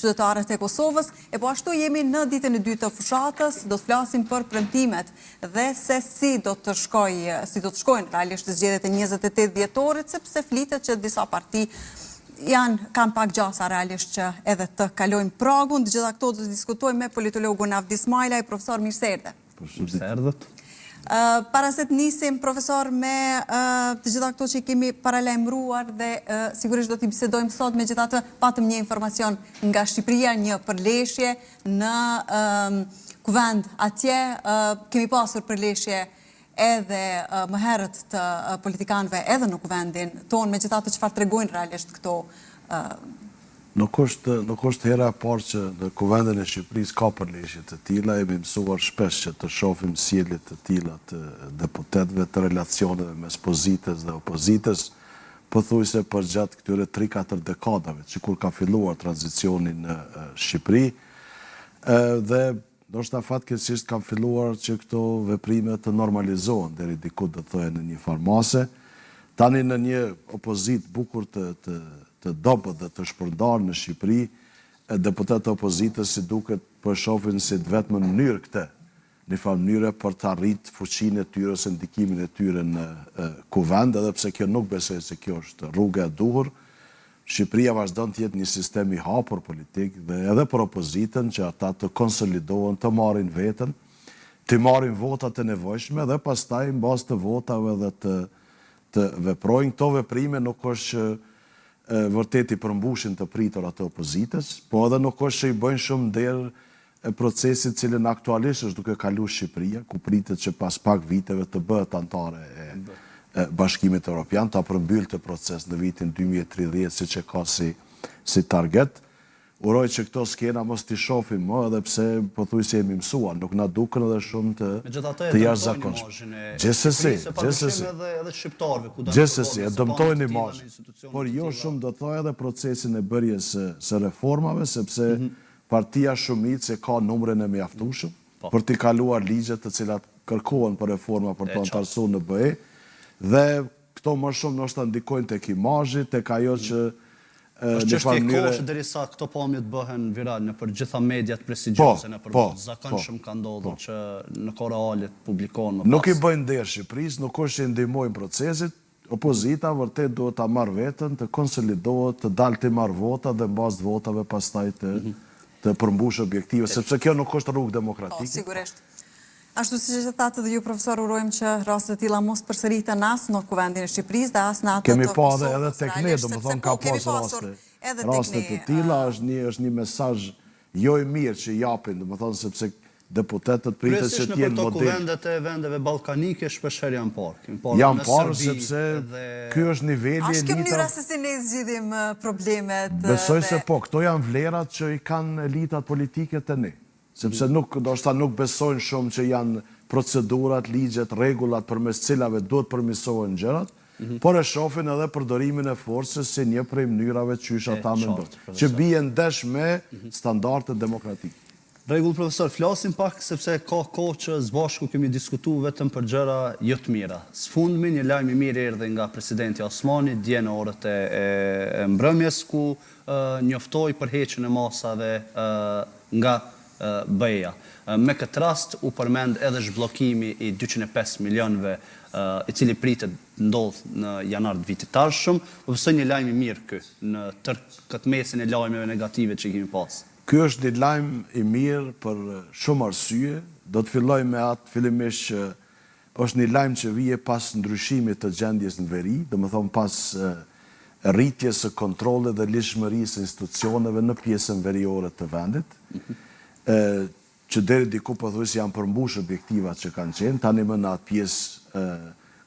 qytetarët e Kosovës, e po ashtu jemi në ditën e dytë të fushatës, do të flasim për premtimet dhe se si do të shkojnë realisht zgjedhjet e 28 dhjetorit, sepse flitet që disa parti kanë pak gjasa realisht që edhe të kalojnë pragun. Të gjitha këto do të diskutojmë me politologun Avdi Smajlaj, profesor, mirë se erdhe. Mirë se erdhët. Para se të nisim, profesor, me të gjitha këto që i kemi paralajmëruar dhe sigurisht do t'i bisedojmë sot, megjithatë patëm një informacion nga Shqipëria, një përleshje në kuvend atje, kemi pasur përleshje edhe më herët të politikanëve edhe në kuvendin tonë, megjithatë çfarë tregojnë realisht këto. Nuk është hera e parë që në kuvendin e Shqipërisë ka përleshje të tilla, jemi mësuar shpesh që të shohim sjellje të tilla të deputetëve, të relacioneve mes pozitës dhe opozitës, pothuajse përgjatë këtyre 3-4 dekadave, sikur ka filluar tranzicioni në Shqipëri, dhe ndoshta fatkeqësisht kanë filluar që këto veprime të normalizohen deri diku do thoya në një farmase. Tani në një opozitë bukur të dobët dhe të shpërndarë në Shqipëri, deputetët e opozitës si duket po shohin si vetëm në mënyrë këtë, në farë mënyre për të arritur fuqinë e tyre ose ndikimin e tyre në kuvend, edhe pse kjo nuk besoj se kjo është rruga e duhur. Shqipëria vazhdon të jetë një sistem i hapur politik dhe edhe për opozitën që ata të konsolidohen, të marrin veten, të marrin votat e nevojshme dhe pastaj mbas të votave dhe të veprojnë. Këto veprime nuk është vërtet i përmbushin të pritur atë opozitës, po edhe nuk është që i bëjnë shumë nder procesit cilën aktualisht është duke kalu Shqipëria, ku pritet që pas pak viteve të bëhet antare e Bashkimit Evropian, ta përmbyll të proces në vitin 2030 siç e ka si target. Uroj që këto skena mos t'i shohim më, edhe pse pothuajse jemi mësuar, nuk na duken edhe shumë të jashtëzakonshme. Gjithsesi, e dëmtojnë imazhin. Por jo shumë do thoj edhe procesin e bërjes së reformave, sepse partia shumicë ka numrin e mjaftueshëm për t'i kaluar ligjet të cilat kërkohen për reforma për të antarësuar në BE, dhe këto më shumë ndoshta ndikojnë tek imazhi, tek ajo që është çështje kohë derisa këto pamje të bëhen viral në për gjitha mediat prestigjioze në për zakonshëm ka ndodhur që në kohë reale publikohen më pas. Nuk i bëjnë nder Shqipërisë, nuk është që ndihmojnë procesit, opozita vërtet duhet ta marrë veten, të konsolidohet, të dalë të marrë vota dhe mbas votave pastaj të përmbush objektive, sepse kjo nuk është rrugë demokratike. Sigurisht. Ashtu siç e thatë dhe ju, profesor, urojmë që rastet të tilla mos përsëriten as në kuvendin e Shqipërisë dhe as në atë kemi pa edhe tek ne, domethënë ka pasur raste të tilla, është një mesazh jo i mirë që japin, domethënë sepse deputetët pritet që të jenë model. Kuvendet e vendeve ballkanike shpeshherë janë parë. Janë parë sepse ky është niveli i elitave. Është kjo mënyra se si ne zgjidhim problemet. Besoj se po, këto janë vlerat që i kanë elitat politike të ne. Sepse nuk besojnë shumë që janë procedurat, ligjet, rregullat përmes cilave duhet përmirësohen gjërat, por e shohin edhe përdorimin e forcës si një prej mënyrave qysh ata mendojnë, që bie ndesh me standardet demokratike. Rregull, profesor, flasim pak sepse ka kohë që së bashku kemi diskutuar vetëm për gjëra jo të mira. Sfundmi një lajm i mirë erdhi nga presidenti Osmani dje në orët e mbrëmjes, ku njoftoi përheqjen e masave nga BE-ja. Me këtë rast u përmend edhe zhbllokimi i 205 milionëve i cili pritet ndodh në janar të vitit të ardhshëm, po besoj një lajm i mirë ky në këtë mesin e lajmeve negative që kemi pas. Ky është një lajm i mirë për shumë arsye. Do të filloj me atë fillimisht që është një lajm që vije pas ndryshimit të gjendjes në veri, domethënë pas rritjes së kontrollit dhe lishmërisë së institucioneve në pjesën veriore të vendit. Që deri diku pothuajse janë përmbush objektivat që kanë qenë, tani më në atë pjesë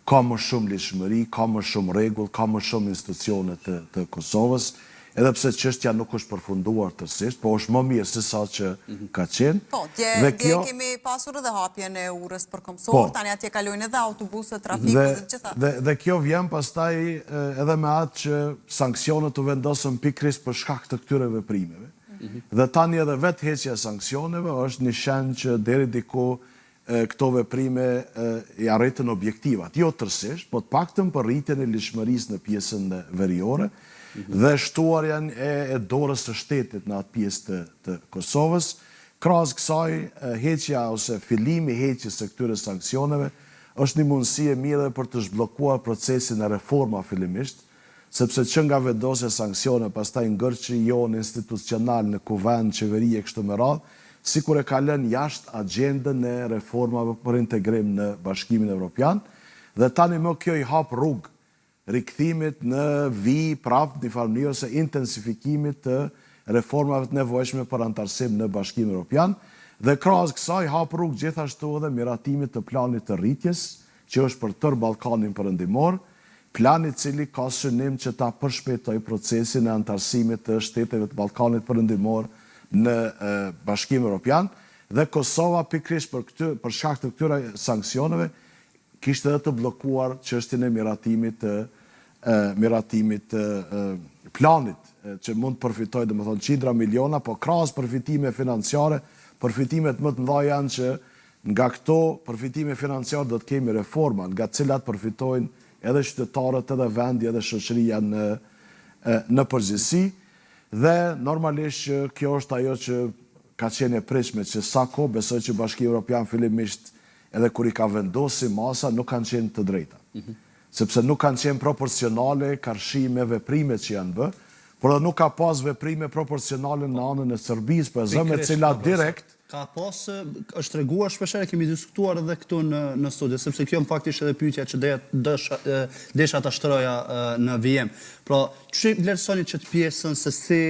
ka më shumë lishmëri, ka më shumë rregull, ka më shumë institucione të Kosovës, edhe pse çështja nuk është përfunduar tërësisht, po është më mirë se sa që ka qenë. Po, dje kemi pasur edhe hapjen e urës për Komsor, tani atje kalojnë edhe autobuset, trafiku dhe gjitha. Dhe kjo vjen pastaj edhe me atë që sanksionet u vendosën pikërisht për shkak të këtyre veprimeve. Dhe tani edhe vetë heqja e sanksioneve është një shenjë që deri diku këto veprime i arritën objektivat, jo tërësisht, po të paktën për rritjen e lishmërisë në pjesën veriore. dhe shtuarjen e dorës së shtetit në atë pjesë të Kosovës. Krahas kësaj, heqja ose fillimi heqjes së këtyre sanksioneve është një mundësi e mirë për të zhbllokuar procesin e reforma fillimisht, sepse që nga vendosja sankcione pastaj ngërçi jon institucional në kuvend, qeveri e kështu me radhë, sikur e ka lënë jashtë agjendën e reformave për integrim në Bashkimin Evropian, dhe tani më kjo i hap rrugë rikthimit në prap në farë mënyrë ose intensifikimit të reformave të nevojshme për antarësim në Bashkimin Evropian, dhe krahas kësaj hap rrugë gjithashtu edhe miratimit të planit të rritjes, që është për tërë Ballkanin Perëndimor, plan i cili ka synim që ta përshpejtoj procesin e antarësimit të shteteve të Ballkanit Perëndimor në Bashkimin Evropian, dhe Kosova pikërisht për shkak të këtyre sanksioneve kishte edhe të bllokuar çështjen e miratimit të planit që mund të përfitojë domethënë qindra miliona, po krahas përfitime financiare, përfitimet më të mëdha janë që nga këto përfitime financiare do të kemi reforma, nga të cilat përfitojnë edhe qytetarët, edhe vendi, edhe shoqëria në përgjithësi, dhe normalisht që kjo është ajo që ka qenë e pritshme, që sa kohë besoj që Bashkimi Evropian fillimisht edhe kur i ka vendosi masa nuk kanë qenë të drejta. Sepse nuk kanë qenë proporcionale karshi me veprimet që janë bë, por edhe nuk ka pas veprime proporcionale në anën e Serbisë, për zëmë e cila direkt. Ka pas, është treguar shpeshherë, kemi diskutuar edhe këtu në studio, sepse kjo në faktisht edhe pyetja që desha ta shtroja në VM. Pra, që vlerësoni që të pjesën se si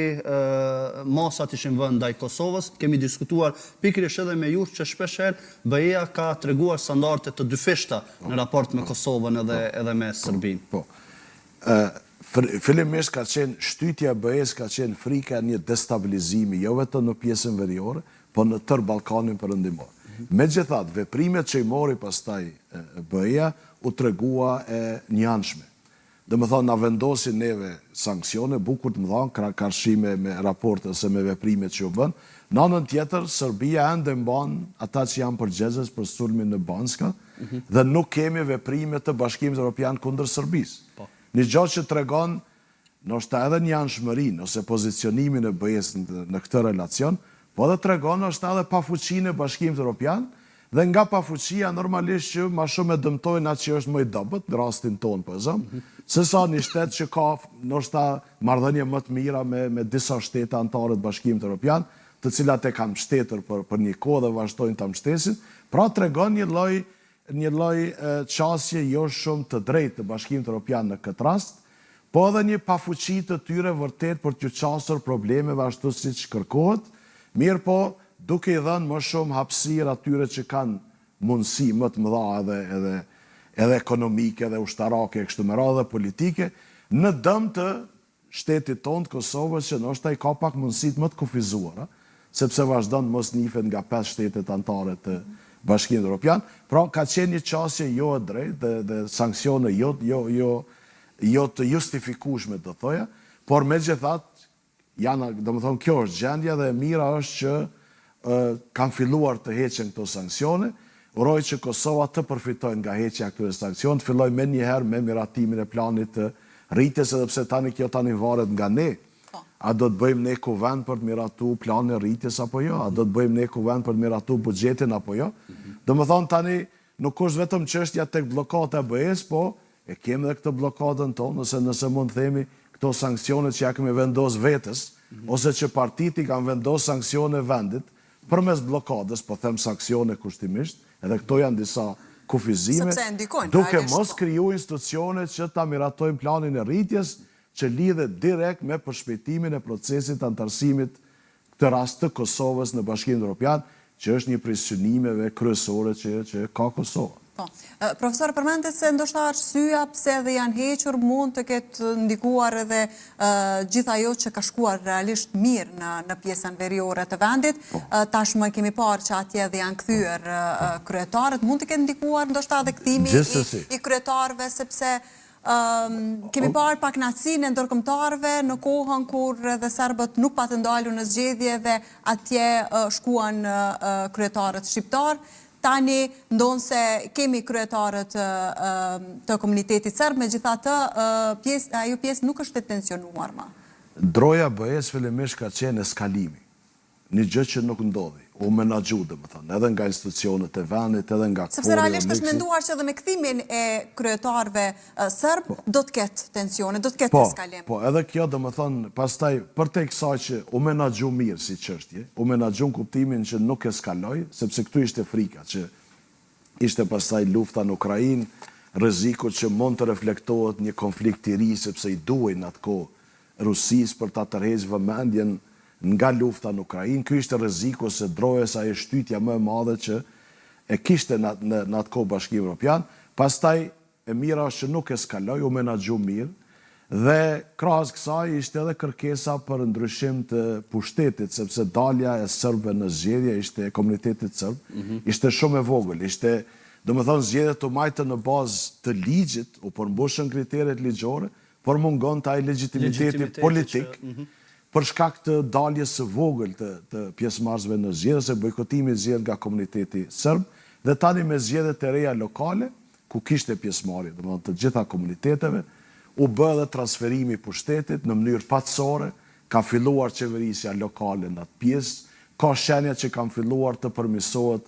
masat ishin vënë ndaj Kosovës, kemi diskutuar pikërisht edhe me ju që shpeshherë BE-ja ka treguar standarde të dyfishta në raport me Kosovën edhe me Serbinë. Po. Fillimisht ka qenë shtytja e BE-s ka qenë frika një destabilizimi, jo vetëm në pjesën veriore, po në tërë Ballkanin Perëndimor. Megjithatë, veprimet që i mori pastaj BE-ja u tregua e njanshme. Domethënë na vendosin neve sanksione, bukur të mëdha, karshime me raporte ose me veprimet që u bën. Në anën tjetër, Serbia ende mban ata që janë përgjegjës për sulmin në Banska, dhe nuk kemi veprime të Bashkimit Evropian kundër Serbisë. Një gjë që tregon ndoshta edhe njanshmërinë ose pozicionimin e BE-s në këtë relacion, po edhe tregon ndoshta edhe pafuqinë e Bashkimit Evropian, dhe nga pafuqia normalisht që më shumë e dëmtojnë atë që është më i dobët, në rastin tonë po e zëm, sesa një shtet që ka ndoshta marrëdhënie më të mira me disa shtete anëtare të Bashkimit Evropian, të cilat e kanë mbështetur për një kohë dhe vazhdojnë ta mbështesin, pra tregon një lloj qasje jo shumë të drejtë të Bashkimit Evropian në këtë rast, po edhe një pafuqi të tyre vërtet për t'ju qasur problemeve ashtu siç kërkohet, mirë po duke i dhënë më shumë hapësirë atyre që kanë mundësi më të mëdha edhe ekonomike dhe ushtarake kështu me radhë dhe politike, në dëm të shtetit tonë të Kosovës që ndoshta i ka pak mundësitë më të kufizuara, sepse vazhdon mos nifet nga 5 shtetet anëtare të Bashkimit Evropian, pra ka qenë një qasje jo e drejtë dhe sanksione jo të justifikueshme do thoja, por megjithatë janë, domethënë kjo është gjendja dhe e mira është që kanë filluar të heqen këto sanksione, uroj që Kosova të përfitojnë nga heqja këtyre sanksioneve, të fillojë më njëherë me miratimin e planit të rritjes, edhe pse kjo tani varet nga ne. A do të bëjmë ne kuvend për të miratu planin e rritjes apo jo? A do të bëjmë ne kuvend për të miratu buxhetin apo jo? Domethënë tani nuk është vetëm çështja tek bllokata e BE-s, po e kemi edhe këtë bllokadën tonë, nëse mund të themi këto sanksione që ja kemi vendos vetes, ose që partitë kanë vendos sanksione vendit përmes bllokadës, po them sanksione kushtimisht, edhe këto janë disa kufizime, duke mos kriju institucione që ta miratojnë planin e rritjes, që lidhet direkt me përshpejtimin e procesit antarësimit këtë rast të Kosovës në Bashkimin Evropian, që është një prej synimeve kryesore që ka Kosova. Profesor, përmendet se ndoshta arsyeja pse edhe janë hequr mund të ketë ndikuar edhe gjithë ajo që ka shkuar realisht mirë në pjesën veriore të vendit. Tashmë kemi parë që atje edhe janë kthyer kryetarët, mund të ketë ndikuar ndoshta edhe kthimi i kryetarëve, sepse kemi parë pakënaqësinë e ndërkombëtarëve në kohën kur edhe serbët nuk patën dalur në zgjedhje dhe atje shkuan kryetarët shqiptar. Tani ndonë se kemi kryetarët të komunitetit serb, megjithatë ajo pjesë nuk është e tensionuar ma. Droja BE-s fillimisht ka qenë eskalimi. Një gjë që nuk ndodhi, u menaxhu domethënë, edhe nga institucionet e vendit, edhe nga sepse realisht është menduar që edhe me kthimin e kryetarëve serb do të ketë tensione, do të ketë eskalim. Po, edhe kjo domethënë, pastaj përtej kësaj që u menaxhu mirë si çështje, u menaxhu në kuptimin që nuk eskaloi, sepse këtu ishte frika që ishte pastaj lufta në Ukrainë, rreziku që mund të reflektohet një konflikt i ri sepse i duhen atko Rusisë për ta tërhequr vëmendjen nga lufta në Ukrainë. Ky ishte rreziku se droja sa e shtytja më e madhe që e kishte në atë kohë Bashkimi Evropian. Pastaj e mira është që nuk eskaloi, u menaxhu mirë dhe krahas kësaj ishte edhe kërkesa për ndryshim të pushtetit, sepse dalja e serbëve në zgjedhje ishte e komunitetit serb, ishte shumë e vogël, ishte domethënë zgjedhjet u majtën në bazë të ligjit, u përmbushën kriteret ligjore, por mungon të ai legitimiteti politik për shkak të daljes së vogël të pjesëmarrësve në zgjedhje, se bojkotimi i zgjedhjet nga komuniteti serb, dhe tani me zgjedhjet e reja lokale, ku kishte pjesëmarrje, domethënë të gjitha komuniteteve, u bë edhe transferimi i pushtetit në mënyrë patësore, ka filluar qeverisja lokale në atë pjesë, ka shenja që kanë filluar të përmirësohet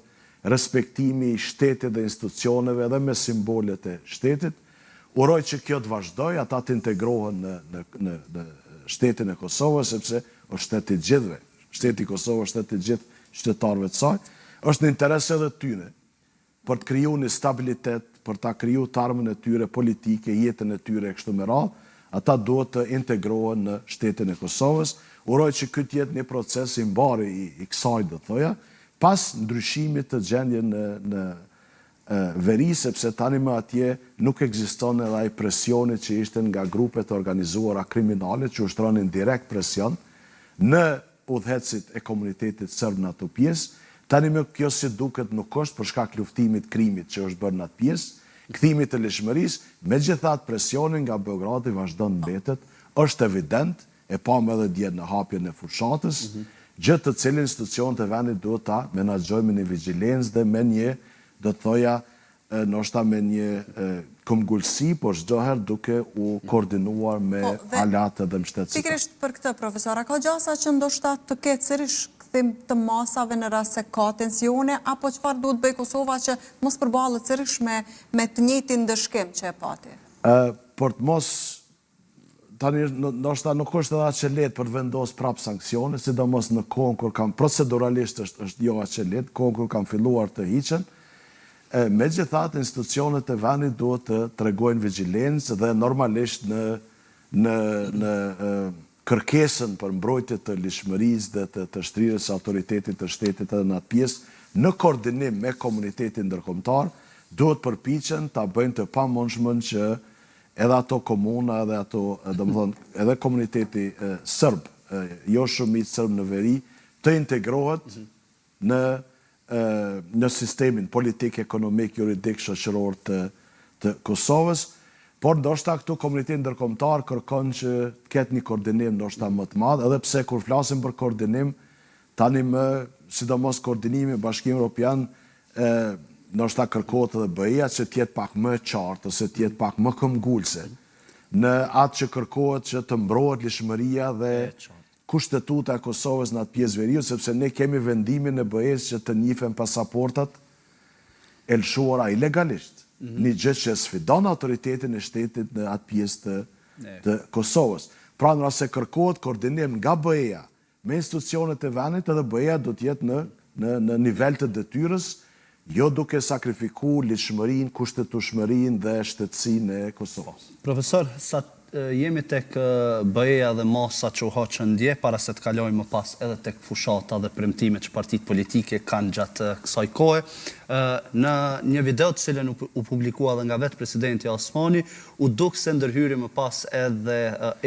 respektimi i shtetit dhe institucioneve dhe me simbolet e shtetit. Uroj që kjo të vazhdoj, ata të integrohen në shtetin e Kosovës, sepse është shteti gjithve. Shteti i Kosovës është shteti gjithë qytetarëve të saj. Është në interes edhe tyre për të kriju një stabilitet, për ta kriju të armën e tyre politike, jetën e tyre e kështu me radhë, ata duhet të integrohen në shtetin e Kosovës. Uroj që këtë jetë një proces i mbari i kësaj, do thoja, pas ndryshimit të gjendje në veri, sepse tani më atje nuk ekziston edhe ai presioni që ishte nga grupet organizuara kriminale që ushtronin direkt presion në udhëhecit e komunitetit serb në ato pjesë. Tani më kjo si duket nuk është për shkak luftimit krimit që është bërë në atë pjesë, kthimit të lëshmërisë, megjithatë presionin nga Beogradi vazhdon mbetet, është evident, e pam edhe dje në hapjen e fushatës, gjë të cilën institucionet e vendit duhet ta menaxhojmë në vigjilencë dhe me një, do të thoja, ndoshta me një këmbgulsi, por çdo herë duke u koordinuar me aleatë dhe mbështetësit. Pikërisht për këtë, profesor, a ka gjasa që ndoshta të ketë sërish kthim të masave në rast se ka tensione, apo çfarë duhet bëj Kosova që mos përballet sërish me të njëjtin ndëshkim që e pati? Por të mos tani ndoshta nuk është edhe aq e lehtë për të vendosur prap sanksione, sidomos në kohën kur kanë proceduralisht është jo aq e lehtë, kohën kur kanë filluar të hiqen. Megjithatë, institucionet e vendit duhet të tregojnë vigjilencë dhe normalisht në kërkesën për mbrojtje të lishmërisë dhe të shtrirjes së autoritetit të shtetit edhe në atë pjesë, në koordinim me komunitetin ndërkombëtar, duhet përpiqen ta bëjnë të pamundshmën që edhe ato komuna, edhe ato, domethënë, edhe komuniteti serb, jo shumicë serb në veri, të integrohet në sistemin politik, ekonomik, juridik, shoqëror të Kosovës, por ndoshta këtu komuniteti ndërkombëtar kërkon që të ketë një koordinim ndoshta më të madh, edhe pse kur flasim për koordinim, tani më sidomos koordinimi me Bashkimin Evropian, ndoshta kërkohet edhe BE-ja që të jetë pak më e qartë ose të jetë pak më këmbgulse në atë që kërkohet që të mbrohet lishmëria dhe kushtetuta e Kosovës në atë pjesë veriut, sepse ne kemi vendimin e BE-s që të njihen pasaportat e lëshuara ilegalisht. Një gjë që sfidon autoritetin e shtetit në atë pjesë të Kosovës. Pra në rast se kërkohet koordinim nga BE-ja me institucionet e vendit, edhe BE-ja do të jetë në nivel të detyrës, jo duke sakrifiku lishmërinë, kushtetueshmërinë dhe shtetësinë e Kosovës. Profesor, sa jemi tek BE-ja dhe masa që u hoqën dje, para se të kalojmë më pas edhe tek fushata dhe premtimet që partitë politike kanë gjatë kësaj kohe. Në një video të cilën u publikua edhe nga vetë presidenti Osmani, u duk se ndërhyri më pas edhe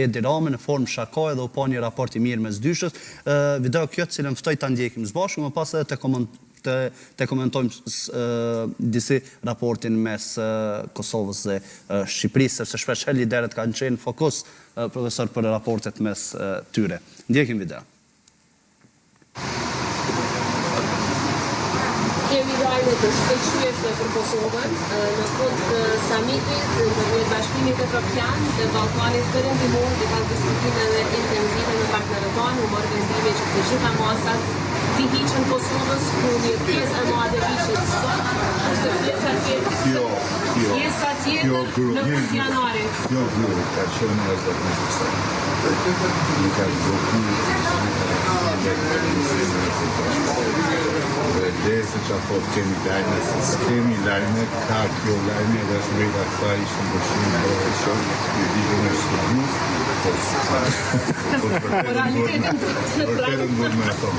Edi Rami në formë shakoj dhe u po një raport i mirë mes dyshës. Video kjo të cilën ftoj ta ndjekim së bashku, më pas edhe të komentojmë disi raportin mes Kosovës dhe Shqipërisë, sepse shpesh herë liderët kanë qenë fokus, profesor, për raportet mes tyre. Ndjekim video. kemi lajme të shpejtshme për Kosovën në fund të samitit ndërmjet Bashkimit Evropian dhe Ballkanit Perëndimor dhe pas diskutimeve intensive me partnerët tanë u morë vendime që të gjitha masat të hiqen Kosovës, ku një pjesë e madhe hiqet sot, kurse pjesa tjetër në fund janarit. Kjo grup ka qenë e zakonshme. Nuk ka dhe se që ato kemi lajme, se kemi lajme, ka kjo lajme dhe është mrejta kësa ishën bëshim për e shumë, një ditë në studiu, vërtetën dhërë me ato.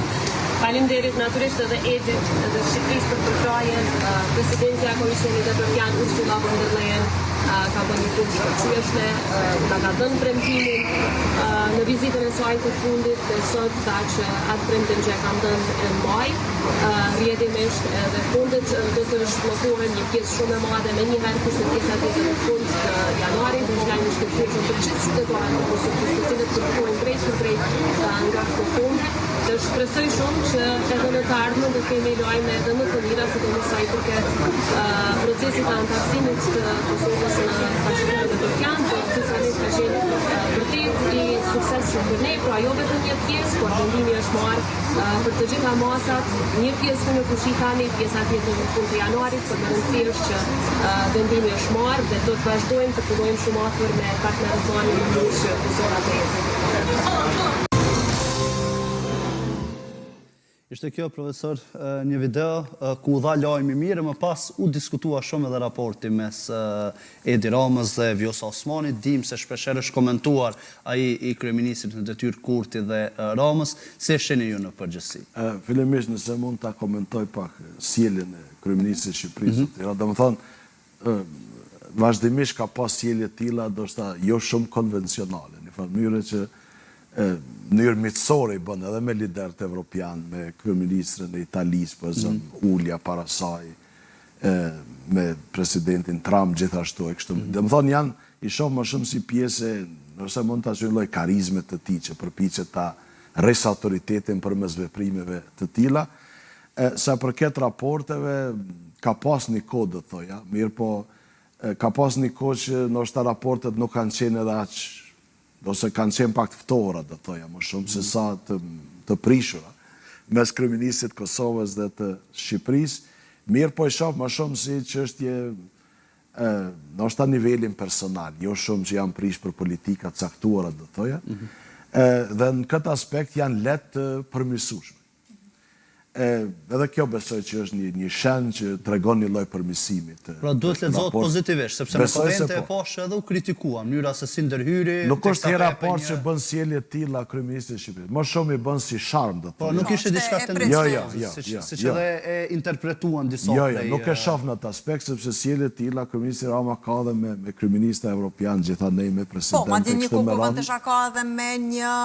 Faleminderit natyrisht edhe Edit dhe Shqipërisë për përkrajen. Presidentja e Komisionit Evropian Ursula von der Leyen ka bërë një punë shkëlqyeshme, na ka dhënë premtimin në vizitën e saj të fundit dhe sot tha që atë premtim që e kam dhënë në maj, rrjedhimisht edhe fundet do të shbllokohen një pjesë shumë e madhe me një herë kurse pjesa tjetër në fund të janarit, është lajm i shkëlqyeshëm për gjithë qytetarët e Kosovës, të cilët kërkojnë drejt nga këtë fund. Dhe shpresoj shumë që edhe në të ardhmen do kemi lajme edhe më të mira, sidomos sa i përket procesit të antarësimit të Kosovës në Bashkimin Evropian, që ky samit ka qenë vërtet i suksesshëm për ne, pra jo vetëm një pjesë, por vendimi është marrë për të gjitha masat, një pjesë në fushi tani, pjesa tjetër në fund të janarit, por më rëndësishme është që vendimi është marrë dhe do të vazhdojmë të punojmë shumë afër me partnerët tanë në mënyrë që Kosova të ecë. Ishte kjo, profesor, një video ku u dha lajmi mirë, më pas u diskutua shumë edhe raporti mes Edi Ramës dhe Vjosa Osmanit. Dim se shpeshherë është komentuar ai i kryeministrit në detyrë Kurti dhe Ramës. Si e shihni ju në përgjithësi? Fillimisht nëse mund ta komentoj pak sjelljen e kryeministrit të Shqipërisë. Domethënë, vazhdimisht ka pas sjellje të tilla, ndoshta jo shumë konvencionale, në mënyrë që mënyrë miqësore i bën edhe me liderët evropian, me kryeministrin e Italisë, për zëmë Ulja para saj, me presidentin Trump gjithashtu e kështu. Dhe më thonë i shoh më shumë si pjesë, nëse mund të asoj lloj karizme të tij që përpiqet ta rres autoritetin përmes veprimeve të tilla. Sa përket raporteve, ka pas një kohë do thoja, mirë po ka pas një kohë që ndoshta raportet nuk kanë qenë edhe aq, ose kanë qenë pak të ftohura, do thoja, më shumë se sa të prishura mes kryeministit Kosovës dhe të Shqipërisë. Mirë po i shoh më shumë si çështje ndoshta nivelin personal, jo shumë që janë prish për politika caktuara, do thoja. Dhe në këtë aspekt janë lehtë të përmirësueshme. Edhe kjo besoj që është një shenjë që tregon një lloj përmirësimi. Pra duhet lexohet pozitivisht, sepse në komente e poshtë edhe u kritikua mënyra se si ndërhyri. Nuk është hera e parë që bën sjellje të tilla kryeministri i Shqipërisë. Më shumë i bën si sharm, do të thotë. Po nuk ishte diçka tendencioze, siç edhe e interpretuan disa prej. Nuk e shoh në atë aspekt sepse sjellje të tilla kryeministri Rama ka edhe me kryeministra evropian, gjithandej me presidentin. Po, madje një kohë ka edhe me një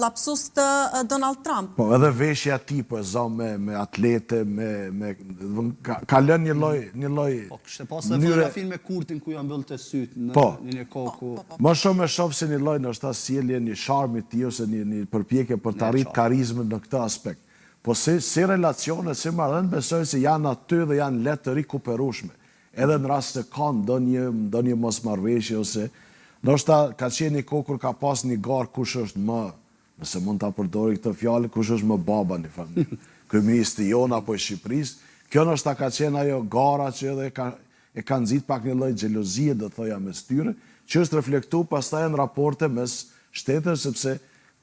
lapsus të Donald Trump. Po, edhe veshja e tij po me atlete, ka lënë një lloj. Po, kishte pas edhe fotografin me Kurtin ku janë mbëllë të sytë në një kohë ku. Më shumë e shoh si një lloj ndoshta sjellje, një sharm i tij ose një përpjekje për të arritur karizmën në këtë aspekt. Po si relacione, si marrëdhënie, besoj se janë aty dhe janë lehtë të rikuperueshme. Edhe në rast se ka ndonjë mosmarrveshje ose ndoshta ka qenë një kohë kur ka pas një garë kush është më, nëse mund ta përdori këtë fjalë, kush është më baba në familje. Kryeministri jon apo i Shqipërisë. Kjo ndoshta ka qenë ajo gara që edhe e ka nxit pak një lloj xhelozie, do thoja, mes tyre, që është reflektuar pastaj në raporte mes shteteve, sepse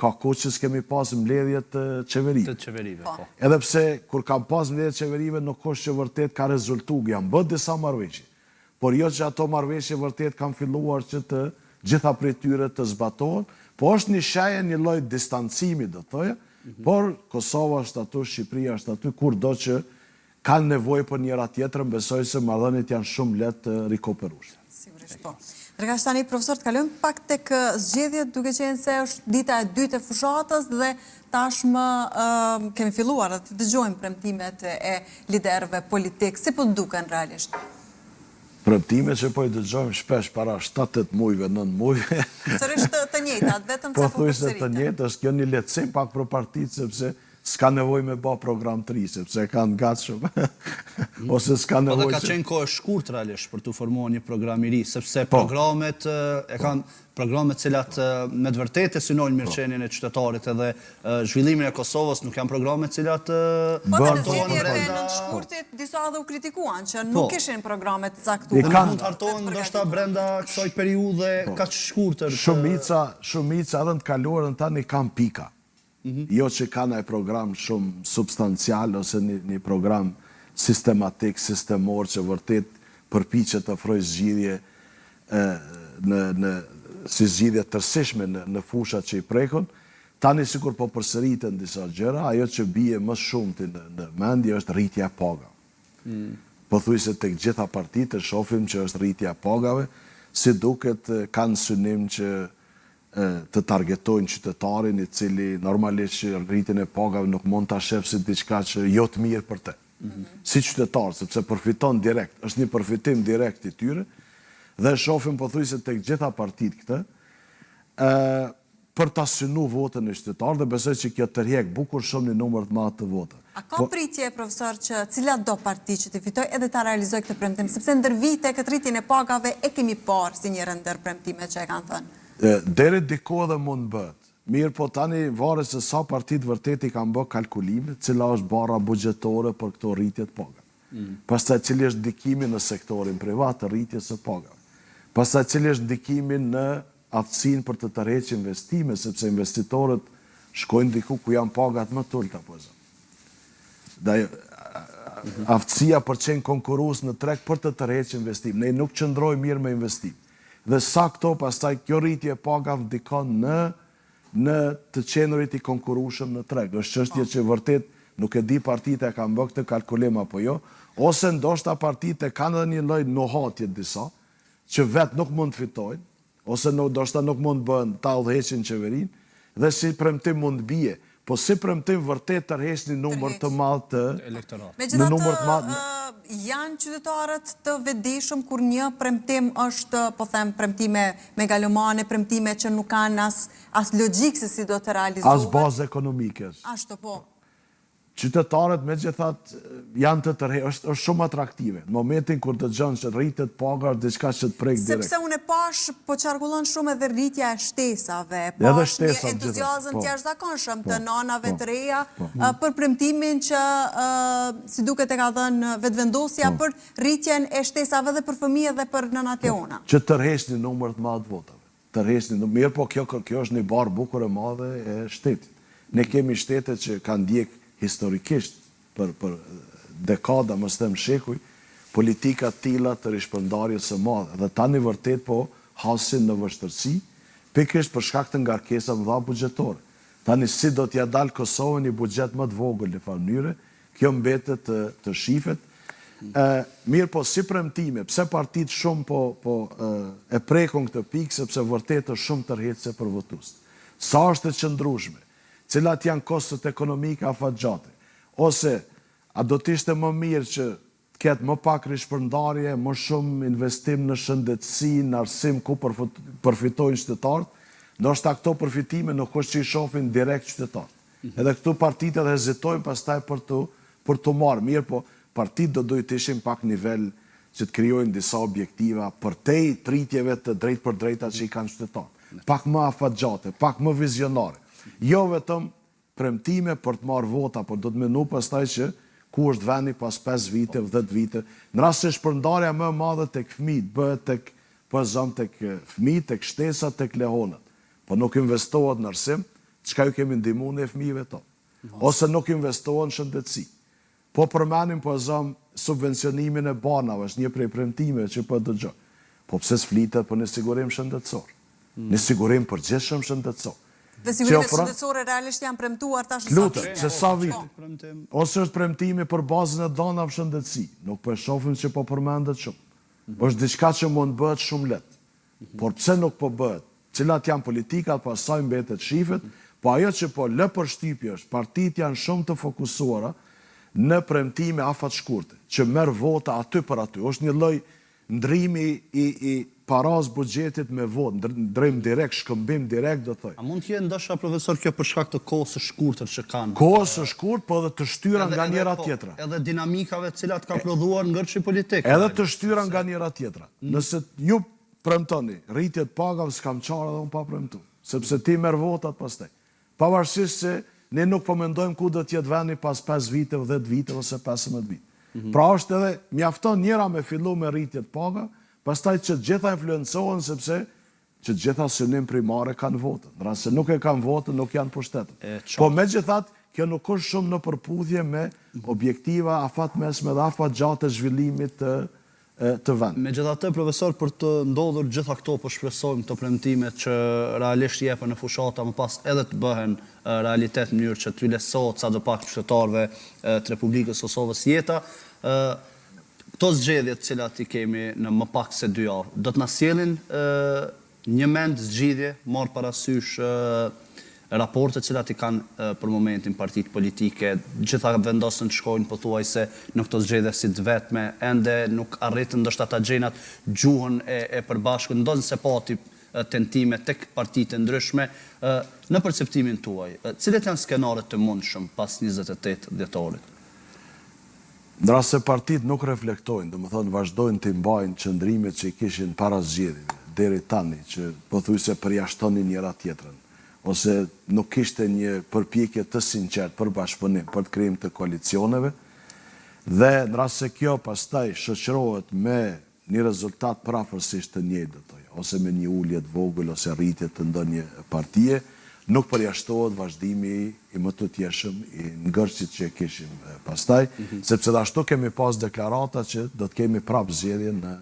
ka kohë që s'kemi pas mbledhje të qeverive. Të qeverive, po. Edhe pse kur kam pas mbledhje të qeverive, nuk është që vërtet ka rezultuar, janë bërë disa marrëveshje. Por jo që ato marrëveshje vërtet kanë filluar që të gjitha prej tyre të zbatohen, po është një shajë, një lloj distancimi, do thoja. Por Kosova është aty, Shqipëria është aty, kur do që kanë nevojë për njëra tjetrën, besoj se marrëdhëniet janë shumë lehtë të rikuperueshme. Sigurisht po. Ndërkësh tani, profesor, të kalojmë pak tek zgjedhjet, duke qenë se është dita e dytë e fushatës dhe tashmë kemi filluar të dëgjojmë premtimet e liderëve politik. Si po duken realisht? Premtime që po i dëgjojmë shpesh para 7-8 muajve, 9 muajve. Sërish të njëjtat, vetëm se po përsëritën. Po thujse të njëjtë, është kjo një lehtësim pak për partitë, sepse s'ka nevoj me ba program 3, sepse kanë gatshëm. Ose s'ka Po dhe nevoj ka që... qenë kohë e shkurt realisht për të formuar një program i ri, sepse programet e kanë programet cilat me të vërtetë synojnë mirëqenien e qytetarit edhe zhvillimin e Kosovës, nuk janë programe cilat Po të në zgjedhjet e nëntëshkurtit disa edhe u kritikuan që nuk ishin programet caktuar. Dhe mund të hartohen ndoshta brenda kësaj periudhe kaq shkurtër. Shumica edhe të kaluarën tani kanë pika. Jo që kanë ai program shumë substancial ose një program sistematik, sistemor që vërtet përpiqet të ofrojë zgjidhje si zgjidhje tërësishme në fushat që i prekon. Tani sikur po përsëriten disa gjëra, ajo që bie më shumë në mendje është rritja e pagave. Pothuajse tek gjitha partitë shohim që është rritja e pagave, si duket kanë synim që të targetojnë qytetarin i cili normalisht që rritjen e pagave nuk mund ta shef si diçka që jo të mirë për te. Si qytetar, sepse përfiton direkt, është një përfitim direkt i tyre, dhe shohim pothuajse tek gjitha partitë këtë, për ta synu votën e qytetarëve dhe besoj që kjo tërheq bukur shumë një numër të madh të votave. A ka pritje, profesor, që cilat do parti që të fitoj edhe ta realizoj këtë premtim, sepse ndër vite këtë rritjen e pagave e kemi parë si njëra ndër premtimet që e kanë thënë. Deri diko dhe mund bëhet. Mirë, po tani varet se sa partit vërtet i kanë bë kalkulime, cila është barra buxhetore për këto rritje të pagave. Pastaj cili është ndikimi në sektorin privat të rritjes së pagave. Pastaj cili është ndikimi në aftësinë për të tërhequr investime, sepse investitorët shkojnë diku ku janë pagat më të ulta po zot. Aftësia për të qenë konkurrues në treg për të tërhequr investim. Ne nuk qëndrojmë mirë me investim. Dhe sa këto pastaj kjo rritje e pagave ndikon në të qenurit i konkurrueshëm në treg. Është çështje që vërtet nuk e di partitë e kanë bërë këtë kalkulim apo jo, ose ndoshta partitë kanë edhe një lloj nohatje disa që vetë nuk mund të fitojnë, ose ndoshta nuk mund të bëhen ta udhëheqin qeverinë, dhe si premtim mund të bie, po si premtim vërtet tërheq një numër të madh të elektorat. Megjithatë, janë qytetarët të vetëdijshëm kur një premtim është, po them, premtime megalomane, premtime që nuk kanë as logjik se si do të realizohen. As bazë ekonomike. Ashtu po. Qytetarët megjithatë janë të është shumë atraktive. Në momentin kur dëgjon se rritet paga është diçka që të prek direkt. Sepse unë pash po qarkullon shumë edhe rritja e shtesave, Edhe pash një shtesat entuziazëm të jashtëzakonshëm të nanave të reja për premtimin që si duket e ka dhënë vetëvendosja për rritjen e shtesave dhe për fëmijët dhe për nënat leona. Që tërheq një numër të madh votave. Tërheq një numër, po kjo është një barë bukur e madhe e shtetit. Ne kemi shtete që kanë ndjek historikisht për dekada, mos them shekuj, politika tilla të rishpërndarjes së madhe, dhe tani vërtet po hasin në vështirësi, pikërisht për shkak të ngarkesave të mëdha buxhetore. Tani si do t'ja dalë Kosovën një buxhet më të vogël në farë mënyre, kjo mbetet të shifet. Mirë, po si premtime, pse partitë shumë e prekun këtë pikë, sepse vërtet është shumë tërheqëse për votuesit. Sa është e qëndrueshme, cilat janë kostot ekonomike afatgjate, ose a do t'ishte më mirë që ketë më pak rishpërndarje, më shumë investim në shëndetësi, në arsim ku përfitojnë qytetarët, ndoshta këto përfitime nuk është që i shohin direkt qytetarët. Edhe këtu partitë hezitojnë pastaj për të marrë. Mirë, po partitë do duhet të ishin pak nivel që të krijojnë disa objektiva përtej rritjeve të drejt për drejta që i kanë qytetarët. Pak më afatgjate, pak më vizionare. Jo vetëm premtime për të marrë vota, por do të menu pastaj që ku është vendi pas 5 vite, 10 vite. Në rast se shpërndarja më e madhe tek fëmijët bëhet tek fëmijët, tek shtesat, tek lehonat. Po nuk investohet në arsim, çka ju kemi ndihmuar ne fëmijëve to. Ose nuk investohet në shëndetësi. Po përmenim subvencionimin e banave, është një prej premtimeve që po dëgjoj. Po pse s'flitet për një sigurim shëndetësor? Një sigurim përgjithshëm shëndetësor. Dhe sigurimet shëndetësore realisht janë premtuar tash në sa vite. Se sa vite. Ose është premtimi për bazën e dhënave shëndetësi. Nuk po e shohim që po përmendet shumë. Është diçka që mund bëhet shumë lehtë. Por pse nuk po bëhet? Cilat janë politikat, pastaj mbetet shifet, po ajo që po lë përshtypje është partitë janë shumë të fokusuara në premtime afat shkurte, që merr vota aty për aty. Është një lloj ndrimi paras buxhetit me votë, ndrym direkt, shkëmbim direkt, do thoj. A mund të jetë ndoshta profesor kjo për shkak të kohës së shkurtër që kanë? Kohës së shkurt, po edhe të shtyra nga njëra tjetra. Edhe dinamikave të cilat ka prodhuar ngërçi politik. Edhe të shtyra nga njëra tjetra. Nëse ju premtoni rritjet pagave, s'kam qarë edhe unë pa premtu, sepse ti merr votat pastaj. Pavarësisht se ne nuk po mendojmë ku do të jetë vendi pas 5 vite, 10 vite ose 15 vite. Pra është edhe mjafton njëra me fillu me rritjet paga, pastaj që gjitha influencohen sepse që gjitha synim primare kanë votën. Në rast se nuk e kanë votën, nuk janë pushtetën. Po megjithatë, kjo nuk është shumë në përputhje me objektiva afat mesme dhe afat gjatë të zhvillimit të vend. Megjithatë, profesor, për të ndodhur gjitha këto, po shpresojmë të premtimet që realisht jepen në fushata, më pas edhe të bëhen realitet në mënyrë që t'y lehtësohet sadopak qytetarëve të Republikës Kosovës jeta. Këto zgjedhjet të cilat i kemi në më pak se 2 javë, do të na sjellin një mend zgjidhje, marrë parasysh raportet cilat i kanë për momentin partitë politike, gjitha vendosën të shkojnë pothuajse në këto zgjedhje si të vetme, ende nuk arritën ndoshta ta gjejnë atë gjuhën e përbashkët, ndonse pati tentime tek partitë ndryshme. Në perceptimin tuaj, cilat janë skenaret të mundshëm pas 28 dhjetorit? Në rast se partitë nuk reflektojnë, domethënë vazhdojnë të mbajnë qëndrimet që i kishin para zgjedhjeve deri tani, që pothuajse përjashtonin njëra tjetrën, ose nuk kishte një përpjekje të sinqert për bashkëpunim, për të krijim të koalicioneve, dhe në rast se kjo pastaj shoqërohet me një rezultat prafërsisht të njëjtë, ose me një ulje të vogël ose rritje të ndonjë partie, nuk përjashtohet vazhdimi i më të tjeshëm i ngërçit që kishim pastaj, sepse dhe ashtu kemi pas deklarata që do të kemi prapë zgjedhje në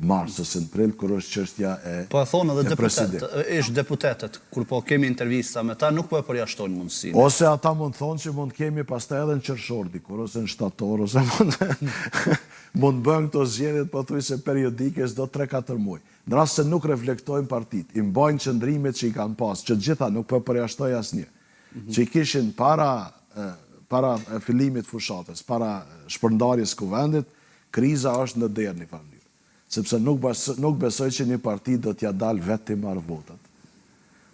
mars ose në prill, kur është çështja e Po e thonë edhe deputetët, kur po kemi intervista me ta, nuk po e përjashtojnë mundësinë. Ose ata mund thonë që mund kemi pastaj edhe në qershor dikur, ose në shtator, ose mund bëjnë këto zgjedhjet pothuajse periodike çdo 3-4 muaj. Në rast se nuk reflektojnë partitë, i mbajnë qëndrimet që i kanë pas, që gjitha nuk po përjashtoj asnjë, që i kishin para fillimit fushatës, para shpërndarjes kuvendit, kriza është në derë një farë. Sepse nuk besoj që një parti do t'ja dalë vetë të marrë votat.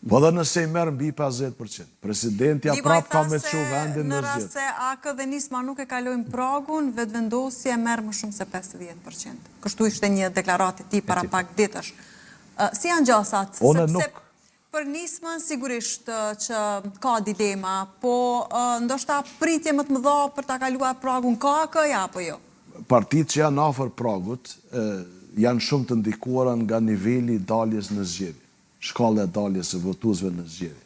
Po dhe nëse i merë mbi 50%, presidentja prap ka me që vendin në Në rast se AK dhe Nisma nuk e kalojnë pragun, vetëvendosja merë më shumë se 50%. Kështu ishte një deklarat e ti para pak ditësh. Si janë gjasat? Sepse për Nismën sigurisht që ka dilema, po ndoshta pritje më të mëdha për ta kaluar pragun ka AK-ja apo jo? Partitë që janë afër pragut janë shumë të ndikuara nga niveli i daljes në zgjedhje, shkalla e daljes së votuesve në zgjedhje.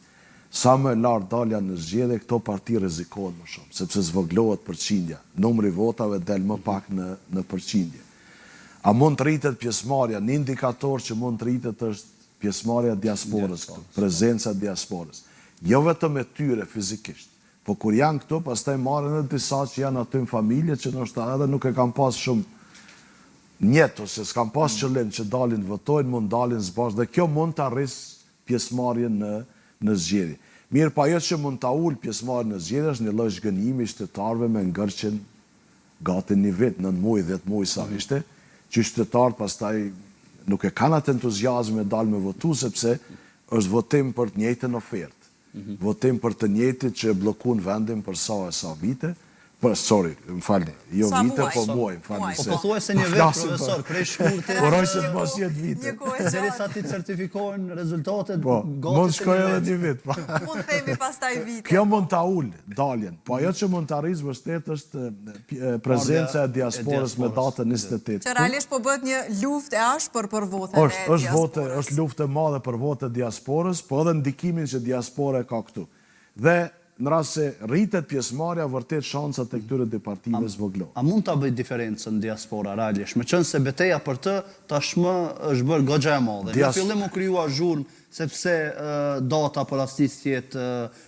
Sa më lart dalja në zgjedhje, këto parti rrezikohen më shumë, sepse zvogëlohet përqindja, numri votave del më pak në përqindje. A mund të rritet pjesëmarrja? Një indikator që mund të rritet është pjesëmarrja e diasporës, prezenca e diasporës. Jo vetëm e tyre fizikisht, po kur janë këtu, pastaj marrin edhe disa që janë aty në familje që ndoshta edhe nuk e kanë pas shumë njetë, ose s'kan pas qëllim që dalin votojnë, mund dalin zbash, dhe kjo mund të arris pjesëmarrjen në zgjedhje. Mirë, pa jo që mund të ullë pjesëmarrjen në zgjedhje, është një lloj zhgënjimi i qytetarëve me ngërçin gati një vit, 9 muaj, 10 muaj sa ishte, që qytetarët pastaj nuk e kanë atë entuziazëm e dalë me votu, sepse është votim për të njëjtën ofertë. Votim për të njëjtit që blokun vendin për sa e sa vite, më falni, jo vite, po muaj, më falni. Po thuaj se një vit, profesor, prej shkurte. Uroj se të mos jetë vite. Derisa ti certifikojnë rezultatet, mund shkoj edhe një vit. Mund themi pastaj vite. Kjo mund ta ulë daljen, po ajo që mund ta arrisë vërtet është prezenca e diasporës me datën 28. Që realisht po bëhet një luftë e ashpër për votet e diasporës. Është luftë e madhe për votet e diasporës, po edhe ndikimin që diaspora ka këtu. Dhe në rast se rritet pjesëmarrja, vërtet shancat e këtyre dy partive zvogëlohen. A mund ta bëj diferencën diaspora realisht? Meqense betejë për të tashmë është bërë goxha e madhe. Në fillim u krijua zhurmë sepse data për rastisjet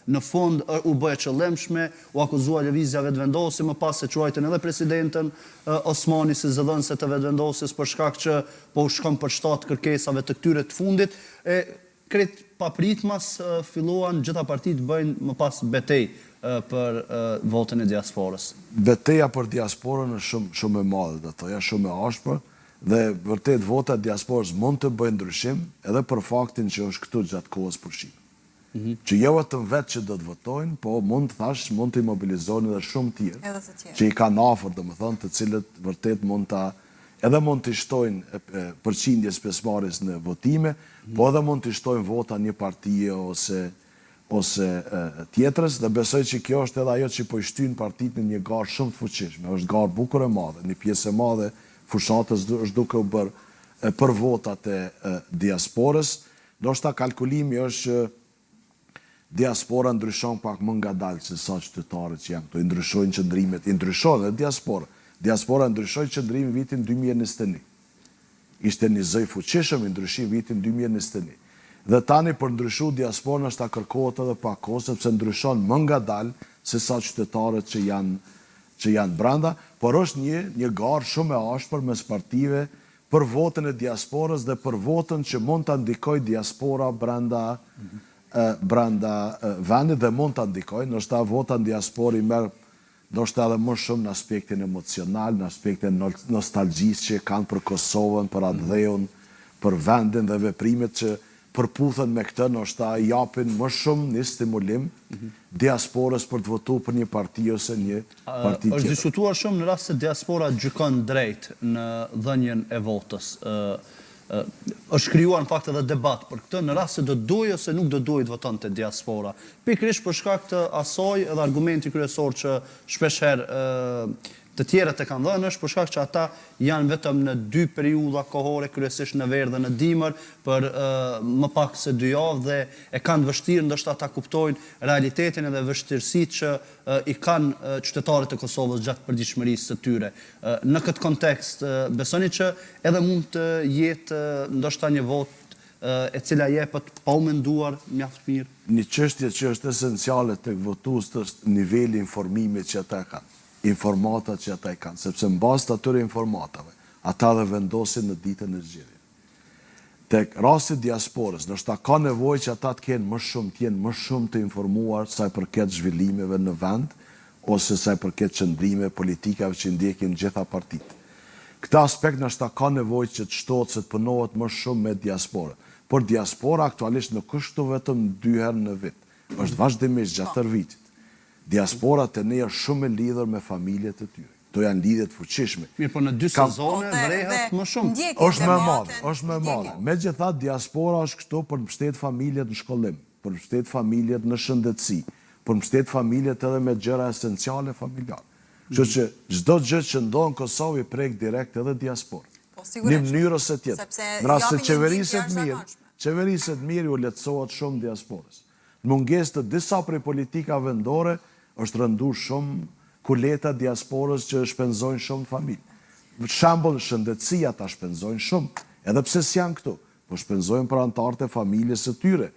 në fund u bë e qëllimshme, u akuzua lëvizja vetëvendosje, më pas se quajtën edhe presidentën Osmani si zëdhënëse të vetëvendosjes për shkak që po u shkon për shtat kërkesave të këtyre të fundit. Kretë papritmas filluan gjitha partitë bëjnë më pas betej për votën e diasporës. Beteja për diasporën është shumë e madhe, do thoya, shumë e ashpër, Dhe vërtet vota e diasporës mund të bëjë ndryshim edhe për faktin që është këtu gjatë kohës pushimit. Që jo vetëm vetë që do të votojnë, po mund të imobilizojnë edhe shumë tjerë, që i kanë afër, domethënë, të cilët vërtet mund të shtojnë përqindjes pjesëmarrjes në votime, po edhe mund të shtojnë vota një partije ose tjetrës, dhe besoj që kjo është edhe ajo që po i shtyn partitë në një garë shumë të fuqishme, është garë bukur e madhe, një pjesë e madhe fushatës është duke u bërë për votat e diasporës. Ndoshta kalkulimi është që diaspora ndryshon pak më ngadalë se sa qytetarët që janë këtu, i ndryshojnë qëndrimet, i ndryshon edhe diaspora. Diaspora ndryshoi qëndrimin vitin 2021. Ishte një zëj fuqishëm i ndryshim vitin 2021. Dhe tani për ndryshu diasporën është ta kërkohet edhe pak kohë, sepse ndryshon më ngadalë se sa qytetarët që janë brenda, por është një garë shumë e ashpër mes partive për votën e diasporës dhe për votën që mund të ndikoj diaspora brenda vendit dhe mund të ndikoj, nështë ta vota në diaspori merë nështë ta edhe më shumë në aspektin emocional, në aspektin nostalgjisë që kanë për Kosovën, për Adheun, për vendin dhe veprimet që përputhen me këtë, nështë ta japin më shumë një stimulim diasporës për të votu për një parti ose një parti tjetër. Është diskutuar shumë në rast se diaspora gjykon drejt në dhënien e votës. Është krijuar në fakt edhe debat për këtë në rast se do duaj ose nuk do duaj të votonte diaspora. Pikërisht për shkak të asaj edhe argumenti kryesor që shpeshherë të tjerët e kanë dhënë është për shkak që ata janë vetëm në 2 periudha kohore, kryesisht në verë dhe në dimër, për më pak se 2 javë dhe e kanë vështirë ndoshta ta kuptojnë realitetin edhe vështirësitë që i kanë qytetarët e Kosovës gjatë përditshmërisë së tyre. Në këtë kontekst, besoni që edhe mund të jetë ndoshta një votë e cila jepet pa u menduar mjaft mirë? Një çështje që është esenciale tek votuesit është niveli i informimit që ata kanë. Informatat që ata i kanë, sepse në bazë të atyre informatave, ata dhe vendosin në ditën e zgjedhjeve. Tek rasti diasporës, ndoshta ka nevojë që ata të jenë më shumë të informuar sa i përket zhvillimeve në vend, ose sa i përket qëndrime politikave që ndjekin gjitha partitë. Këtë aspekt ndoshta ka nevojë që të shtohet se të punohet më shumë me diasporën. Por diaspora aktualisht nuk është vetëm 2 herë në vit, është vazhdimisht gjatë tërë vitit. Diaspora të ne është shumë e lidhur me familjet e tyre. To janë lidhje të fuqishme. Mirë, po në 2 sezone ndrehet më shumë. Është më e madhe. Megjithatë, diaspora është këtu për të mbështetur familjet në shkollim, për të mbështetur familjet në shëndetësi, për të mbështetur familjet edhe me gjëra esenciale familjare. Kështu që çdo gjë që ndodh në Kosovë prek direkt edhe diasporën. Në mënyrë ose tjetër. Në rast se qeveriset mirë u lehtësohet shumë diasporës. Në mungesë të disa prej politika vendore është rënduar shumë kuleta diasporës që shpenzojnë shumë familje. Për shembull, shëndetësia ta shpenzojnë shumë, edhe pse s'janë këtu, po shpenzojnë për anëtarët e familjes së tyre.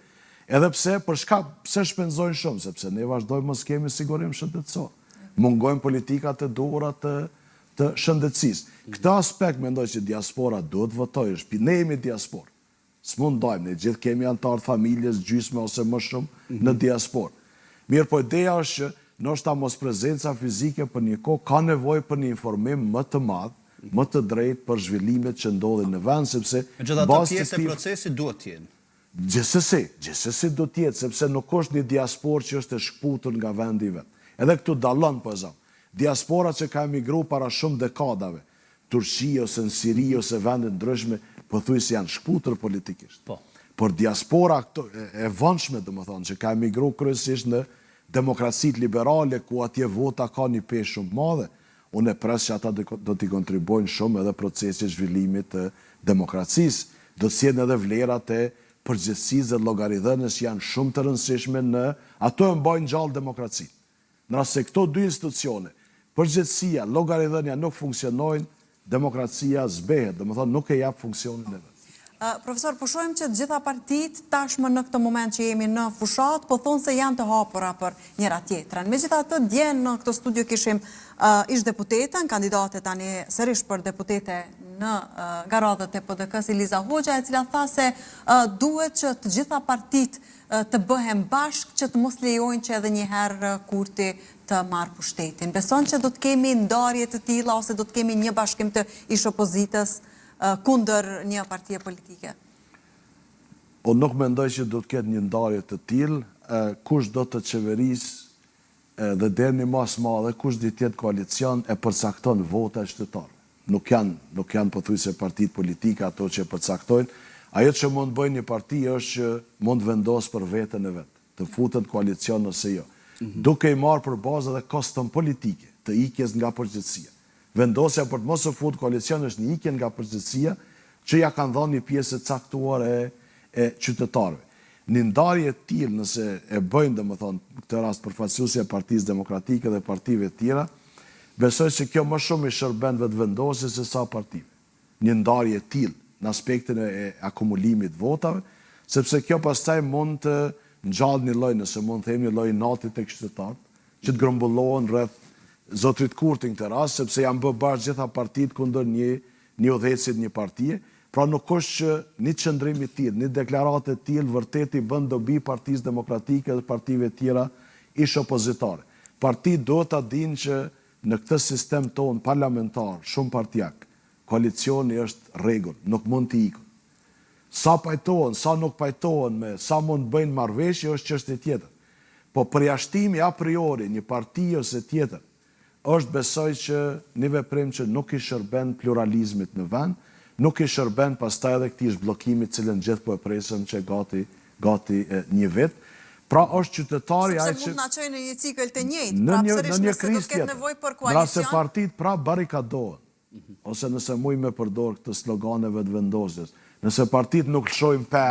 Edhe pse pse shpenzojnë shumë, sepse ne vazhdojmë mos kemi sigurim shëndetësor. Mungojnë politikat e duhura të shëndetësisë. Këtë aspekt mendoj që diaspora duhet votojë, ne jemi diasporë. S'mund dojmë, ne gjithë kemi anëtarë familjes, gjysme ose më shumë në diasporë. Mirë, po ideja është që ndoshta mos prezenca fizike për një kohë ka nevojë për një informim më të madh, më të drejtë për zhvillimet që ndodhin në vend, sepse megjithatë pjesë e procesit duhet të jenë. Gjithsesi do të jetë, sepse nuk është një diasporë që është e shkputur nga vendi vet. Edhe këtu dallon po zot. Diaspora që ka emigruar para shumë dekadave, Turqi ose në Siri ose vende ndryshme, pothuajse janë shkputur politikisht. Po. Por diaspora e vonshme, domethënë, që ka emigruar kryesisht në demokracitë liberale ku atje vota ka një peshë shumë të madhe, unë e pres që ata do t'i kontribuojnë shumë edhe procesit zhvillimit të demokracisë, do të sjellin edhe vlerat e përgjegjësisë dhe llogaridhënies që janë shumë të rëndësishme ato e mbajnë gjallë demokracinë. Në rast se këto 2 institucione, përgjegjësia, llogaridhënia nuk funksionojnë, demokracia zbehet, domethënë nuk e jap funksionin e vet. Profesor, po shohim që të gjitha partitë tashmë në këtë moment që jemi në fushat, po thonë se janë të hapura për njëra tjetrën. Megjithatë, dje në këtë studio kishim ish deputetën, kandidate tani sërish për deputete në garadhët e PDK-s Liza Hoxha, e cila tha se duhet që të gjitha partitë të bëhen bashkë që të mos lejojnë që edhe një herë Kurti të marrë pushtetin. Beson që do të kemi ndarje të tilla ose do të kemi një bashkim të ish opozitës kundër një partie politike? Unë nuk mendoj që do të ketë një ndarje të tillë, kush do të qeverisë dhe deri në mas madhe kush do të jetë koalicion e përcakton vota e qytetarëve. Nuk janë pothuajse partitë politike ato që përcaktojnë. Ajo që mund të bëjë një parti është që mund të vendosë për veten e vet, të futet koalicion ose jo. Duke i marrë për bazë edhe koston politike të ikjes nga përgjithësia. Vendosja për të mos u futur koalicion është një ikje nga përgjithësia që ja kanë dhënë një pjesë të caktuar e qytetarëve. Një ndarje të tillë nëse e bëjnë domethënë në këtë rast përfaqësuesja e Partisë Demokratike dhe partive të tjera, besoj se kjo më shumë i shërben vetëvendosjes se sa partive. Një ndarje të tillë në aspektin e akumulimit votave, sepse kjo pastaj mund të ngjallë një lloj, nëse mund të themi një lloj nati tek qytetarët, që të grumbullohen rreth Zotrit Kurti në këtë rast, sepse janë bërë bashkë gjitha partitë kundër një udhëhecit një partie, pra nuk është që një qëndrim i tillë, një deklaratë e tillë vërtet i bën dobi Partisë Demokratike dhe partive tjera ish opozitare. Partitë duhet ta dinë që në këtë sistem ton parlamentar, shumë partijak, koalicioni është rregull, nuk mund të ikën. Sa pajtohen, sa nuk pajtohen me, sa mund bëjnë marrëveshje është çështje tjetër. Po përjashtimi a priori një partie ose tjetër është besoj që një veprim që nuk i shërben pluralizmit në vend, nuk i shërben pastaj edhe këtij zhbllokimit cilën gjithë po e presëm që gati një vit. Pra është qytetari ai që sepse mund na çojë në një cikël të njëjtë, prapësisht nëse do ketë nevojë për koalicion. Nëse partitë pra barrikadohen, ose nëse muj me përdor këtë sloganeve të vendosjes, nëse partitë nuk lëshojnë pe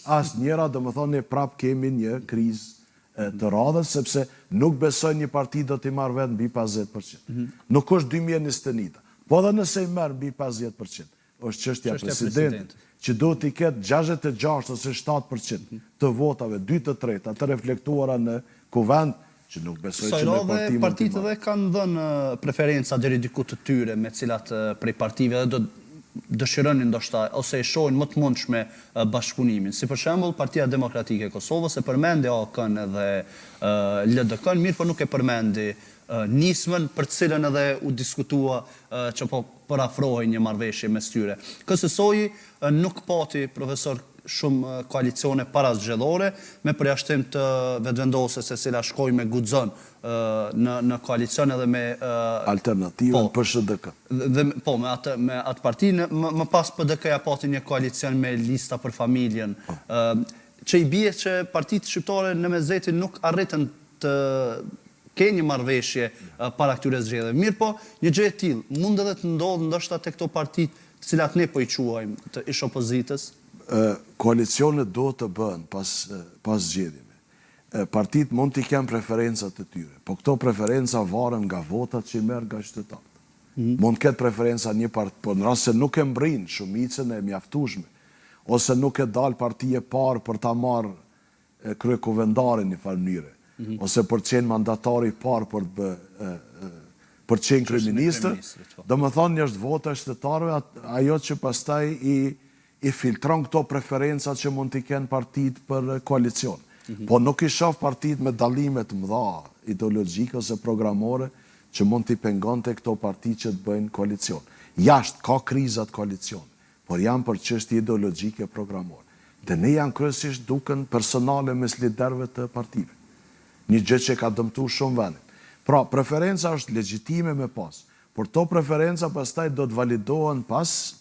asnjëra, domethënë ne prap kemi një krizë të radhës, sepse nuk besoj një parti do t'i marrë vetë mbi 50%. Nuk është 2021, po dhe nëse i merë mbi 50%, është çështja presidentit, që do t'i ketë 66 ose 7% të votave, 2/3 të reflektuara në kuvend, që nuk besoj që në parti partitë edhe kanë dhënë preferenca deri diku të tyre me cilat prej partive dhe do dëshironin ndoshta ose e shohin më të mundshme bashkëpunimin. Si për shembull Partia Demokratike e Kosovës e përmendi AK-n edhe LDK-n, mirë po nuk e përmendi nismën për cilën edhe u diskutua që po parafrohej një marrëveshje mes tyre. Kësaj nuk pati profesor shumë koalicione parazgjedhore me përjashtim të vetëvendosjes e cila shkoi me guxon në koalicion edhe me alternativën për SHDK. Po, me atë parti, më pas PDK-ja pati një koalicion me lista për familjen, që i bie që partitë shqiptare në mezetin nuk arritën të ke një marrëveshje para këtyre zgjedhjeve. Mirë po, një gjë e tillë mund edhe të ndodhë ndoshta tek këto partitë të cilat ne po i quajmë të ish opozitës. Koalicionet do të bëhen pas zgjedhjeve. Partitë mund t'i kenë preferencat e tyre, po këto preferenca varen nga votat që i merr nga qytetarët. Mund ketë preferenca një parti, po në rast se nuk e mbrin shumicën e mjaftueshme, ose nuk e dal partia e parë për ta marrë kryekuvendarin në farë mënyre, ose për të qenë mandatari i parë për të qenë kryeministër, domethënë është vota e qytetarëve ajo që pastaj i filtron këto preferencat që mund t'i kenë partitë për koalicion. Po nuk i shoh partitë me dallime të mëdha ideologjike ose programore që mund t'i pengonte këto parti që të bëjnë koalicion. Jashtë ka krizat koalicion, por janë për çështje ideologjike programore. Dhe ne janë kryesisht duken personale mes liderëve të partive. Një gjë që ka dëmtuar shumë vendin. Pra, preferenca është legjitime me pas, por to preferenca pastaj do të validohen pas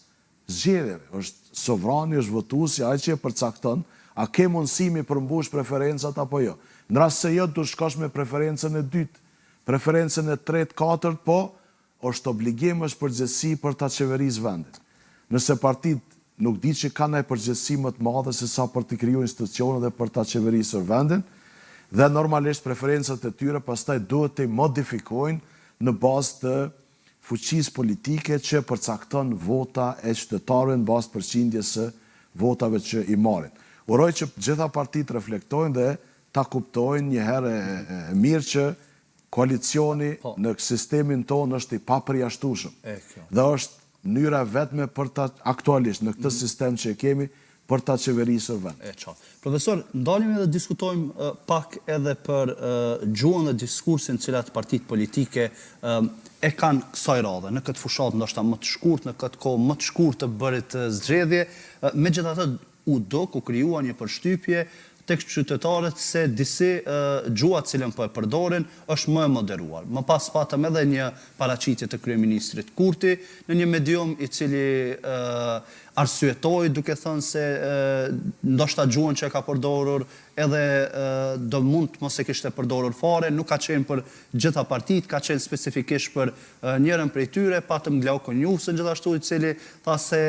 zgjedhjeve. Është sovrani, është votuesi ai që e përcakton, a ke mundësi mi përmbush preferencat apo jo. Në rast se jo, do shkosh me preferencën e dytë, preferencën e tretë, katërt, po është obligim, është përgjegjësi për ta qeverisë vendin. Nëse partitë nuk di që kanë ai përgjegjësi më të madhe se sa për të krijuar institucione dhe për ta qeverisur vendin, dhe normalisht preferencat e tyre pastaj duhet të modifikojnë në bazë të fuqisë politike që përcakton vota e qytetarëve në bazë përqindjes së votave që i marrin. Uroj që gjitha partitë reflektojnë dhe ta kuptojnë një herë e mirë që koalicioni në sistemin tonë është i papërjashtueshëm. Dhe është mënyra vetme për ta aktualisht në këtë sistem që kemi për ta qeverisur vend. E qartë. Profesor, ndalim edhe diskutojmë pak edhe për gjuhën dhe diskursin cilat partit politike e kanë kësaj radhe, në këtë fushat ndoshta më të shkurt, në këtë kohë më të shkurt të bërit zgjedhje, megjithatë u krijuar një përshtypje tek qytetarët se disi gjuha të cilën po e përdorin është më e moderuar. Më pas patëm edhe një paraqitje të kryeministrit Kurti në një medium i cili arsyetoi duke thënë se ndoshta gjuhën që e ka përdorur edhe do mund të mos e kishte përdorur fare, nuk ka qenë për gjitha partitë, ka qenë specifikisht për njërin prej tyre, patëm Glaukon Jusën gjithashtu i cili tha se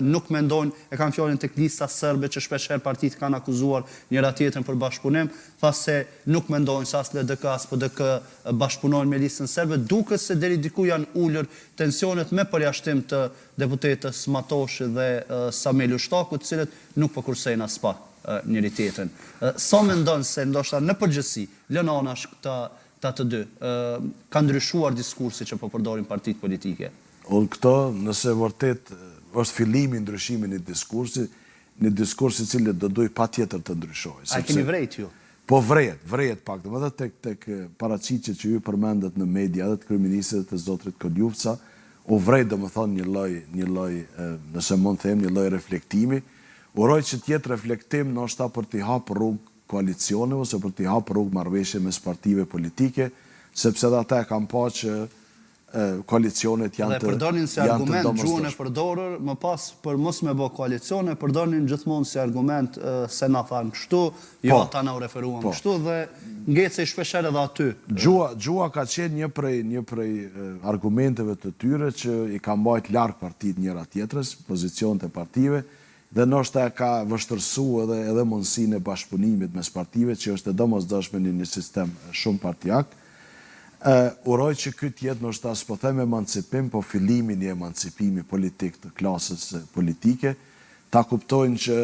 nuk mendojnë, e kanë fjalën tek lista serbe që shpeshherë partitë kanë akuzuar njëra tjetrën për bashkëpunim, tha se nuk mendojnë se as LDK as PDK bashkëpunojnë me listën serbe, duke se deri diku janë ulur tensionet me përjashtim të deputetës Matoshi dhe Samelu Shtaku, të cilët nuk po kursejnë as pak njëri tjetrën. Sa mendon se ndoshta në përgjithësi lënë anash këta të dy, ka ndryshuar diskursi që po përdorin partitë politike? Këto, nëse vërtet është fillimi ndryshimi një diskurs i cili do duj patjetër të ndryshojë. A keni vrejt ju? Po vrejet pak, dhe më dhe tek paraqitjet që ju përmendet në media dhe të kryeministrit të zotrit Koljufca, u vrejt dhe më thonë një loj, nëse mund them, një loj reflektimi, uroj që tjetë reflektim ndoshta për t'i hapë rrugë koalicione ose për t'i hapë rrugë marrëveshje mes partive politike, sepse dhe ata e kam pa që koalicionet janë të dhe përdonin si argument gjuhën e domosdoshme. përdorur, më pas për mos me bë koalicione, përdonin gjithmonë si argument se na thanë kështu, jo ata na u referuan kështu dhe ngecej shpeshherë edhe aty. Gjuha ka qenë një prej argumenteve të tyre që i ka mbajt larg partitë njëra tjetrës, pozicionet e partive, dhe ndoshta ka vështërsuar edhe mundësinë e bashkëpunimit mes partive, që është e domosdoshme në një sistem shumë partijak. Uroj që ky të jetë ndoshta s'po them emancipim, po fillimi një emancipimi politik të klasës politike, ta kuptojnë që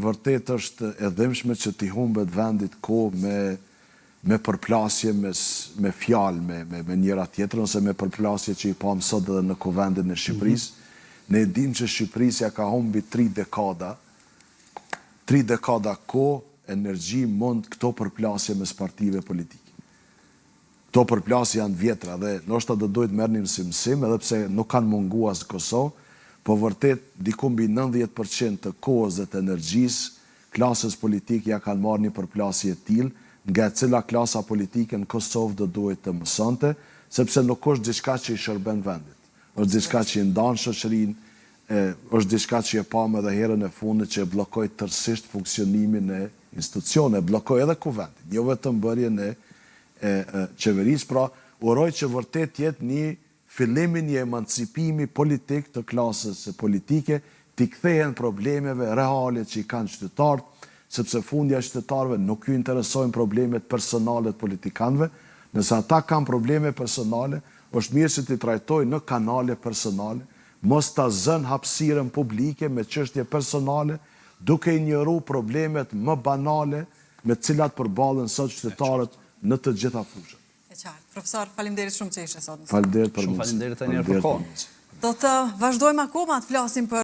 vërtet është e dhimbshme që t'i humbet vendit kohë me përplasje me fjalë me njëra tjetrën, ose me përplasje që i pam sot edhe në kuvendin e Shqipërisë. Ne dim që Shqipërisja ka humbi 3 dekada kohë, energji, mund këto përplasje mes partive politike. Këto përplasje janë vjetra dhe ndoshta do duhet merrnim si mësim, edhe pse nuk kanë munguar në Kosovë, po vërtet diku mbi 90% të kohës dhe të energjisë klasës politike ja kanë marrë një përplasje të tillë, nga e cila klasa politike në Kosovë do duhet të mësonte, sepse nuk është diçka që i shërben vendit. Është diçka që i ndan shoqërinë, është diçka që e pam edhe herën e fundit që e bllokoi tërësisht funksionimin e institucioneve, bllokoi edhe kuvendin, jo vetëm bërjen e qeverisë, pra uroj që vërtet jetë një fillimi një emancipimi politik të klasës politike, t'i kthehen problemeve reale që i kanë qytetarët, sepse fundja qytetarëve nuk ju interesojnë problemet personale të politikanëve, nëse ata kanë probleme personale, është mirë që t'i trajtojnë në kanale personale, mos ta zënë hapësirën publike me çështje personale, duke i njohur problemet më banale me të cilat përballen sot qytetarët në të gjitha fushat. E qartë. Profesor, faleminderit shumë që ishe sot. Faleminderit për Shumë faleminderit edhe një herë për kohën. Do të vazhdojmë akoma të flasim për